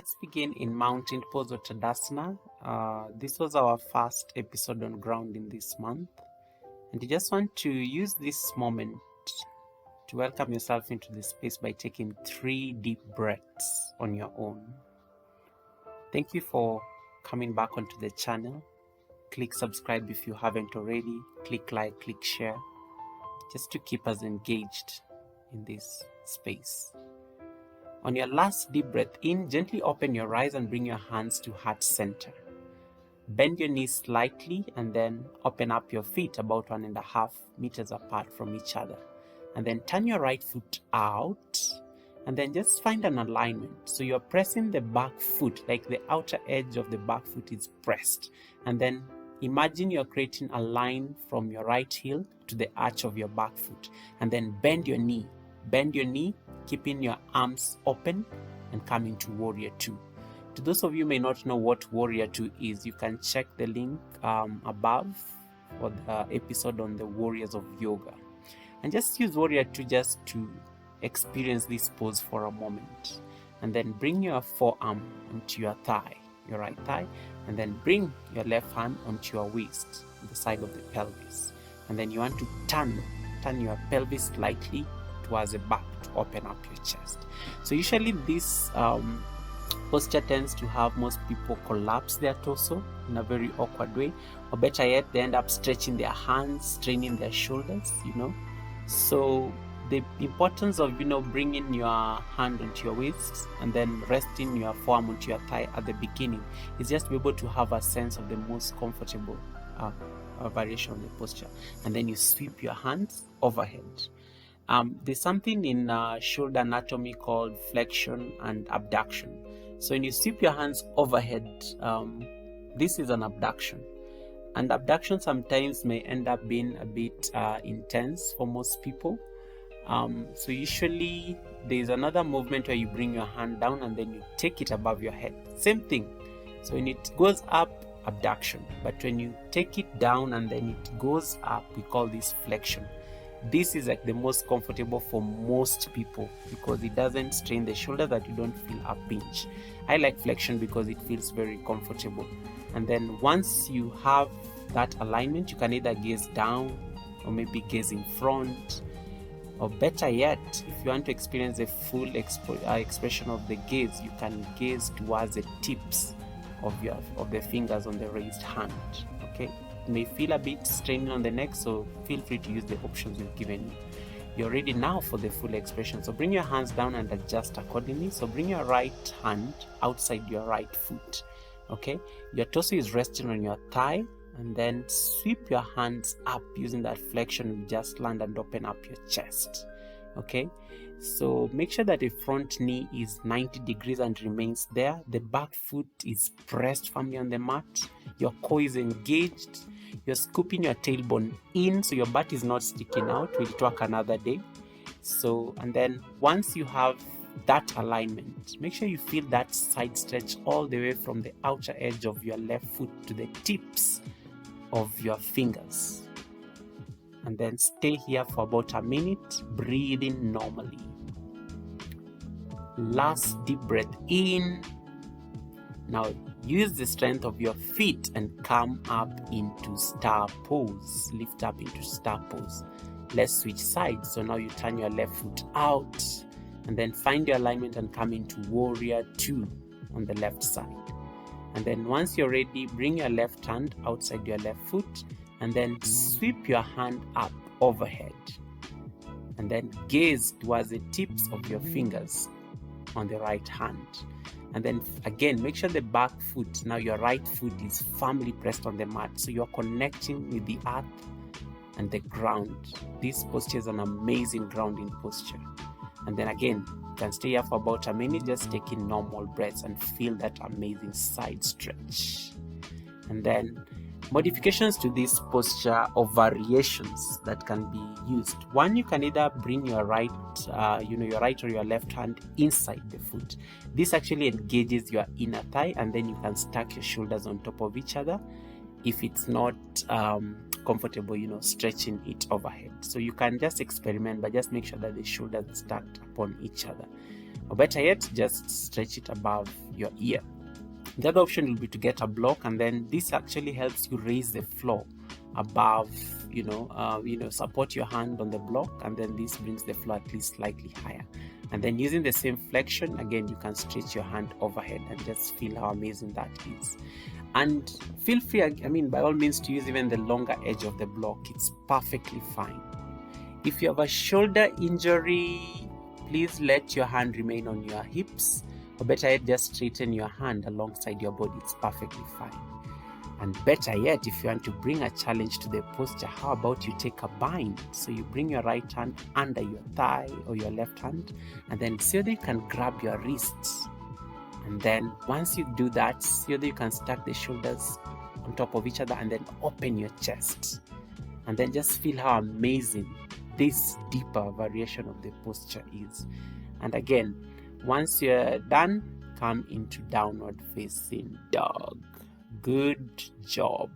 let's begin in mountain pose or Tadasana. This was our first episode on grounding this month, and you just want to use this moment to welcome yourself into this space by taking 3 deep breaths on your own. Thank you for coming back onto the channel. Click subscribe if you haven't already. Click like, click share, just to keep us engaged in this space. On your last deep breath in, gently open your eyes and bring your hands to heart center. Bend your knees slightly and then open up your feet about 1.5 meters apart from each other. And then turn your right foot out and then just find an alignment. So you're pressing the back foot, like the outer edge of the back foot is pressed. And then imagine you're creating a line from your right heel to the arch of your back foot. And then bend your knee. Bend your knee, keeping your arms open and come into Warrior 2. To those of you who may not know what Warrior 2 is, you can check the link above for the episode on the Warriors of Yoga. And just use Warrior 2 just to experience this pose for a moment. And then bring your forearm onto your thigh, your right thigh, and then bring your left hand onto your waist, the side of the pelvis. And then you want to turn your pelvis slightly towards the back to open up your chest. So usually this posture tends to have most people collapse their torso in a very awkward way, or better yet, they end up stretching their hands, straining their shoulders, So the importance of, bringing your hand onto your waist and then resting your forearm onto your thigh at the beginning is just to be able to have a sense of the most comfortable variation of the posture. And then you sweep your hands overhead. There's something in shoulder anatomy called flexion and abduction. So when you sweep your hands overhead, this is an abduction. And abduction sometimes may end up being a bit intense for most people. So usually there's another movement where you bring your hand down and then you take it above your head. Same thing. So when it goes up, abduction. But when you take it down and then it goes up, we call this flexion. This is like the most comfortable for most people because it doesn't strain the shoulder, that you don't feel a pinch. I like flexion because it feels very comfortable. And then once you have that alignment, you can either gaze down or maybe gaze in front, or better yet, if you want to experience the full expression of the gaze, you can gaze towards the tips of the fingers on the raised hand. Okay, it may feel a bit straining on the neck, so feel free to use the options we've given you. You're ready now for the full expression. So bring your hands down and adjust accordingly. So bring your right hand outside your right foot. Okay, your torso is resting on your thigh, and then sweep your hands up using that flexion. Just land and open up your chest. Okay, so make sure that the front knee is 90 degrees and remains there. The back foot is pressed firmly on the mat. Your core is engaged. You're scooping your tailbone in so your butt is not sticking out. We'll talk another day. So, and then once you have that alignment, make sure you feel that side stretch all the way from the outer edge of your left foot to the tips of your fingers. And then stay here for about a minute, breathing normally. Last deep breath in. Now use the strength of your feet and come up into star pose. Lift up into star pose. Let's switch sides. So now you turn your left foot out and then find your alignment and come into Warrior 2 on the left side. And then once you're ready, bring your left hand outside your left foot and then sweep your hand up overhead. And then gaze towards the tips of your fingers on the right hand. And then again, make sure the back foot, now your right foot, is firmly pressed on the mat. So you're connecting with the earth and the ground. This posture is an amazing grounding posture. And then again, you can stay here for about a minute, just taking normal breaths and feel that amazing side stretch. And then modifications to this posture or variations that can be used. One, you can either bring your right or your left hand inside the foot. This actually engages your inner thigh, and then you can stack your shoulders on top of each other if it's not comfortable, stretching it overhead. So you can just experiment, but just make sure that the shoulders are stacked upon each other. Or better yet, just stretch it above your ear. The other option will be to get a block, and then this actually helps you raise the floor above, support your hand on the block, and then this brings the floor at least slightly higher. And then using the same flexion, again, you can stretch your hand overhead and just feel how amazing that is. And feel free, by all means, to use even the longer edge of the block. It's perfectly fine. If you have a shoulder injury, please let your hand remain on your hips, or better yet, just straighten your hand alongside your body. It's perfectly fine. And better yet, if you want to bring a challenge to the posture, how about you take a bind? So you bring your right hand under your thigh or your left hand, and then see whether you can grab your wrists. And then once you do that, see whether you can stack the shoulders on top of each other and then open your chest. And then just feel how amazing this deeper variation of the posture is. And again, once you're done, come into downward facing dog. Good job.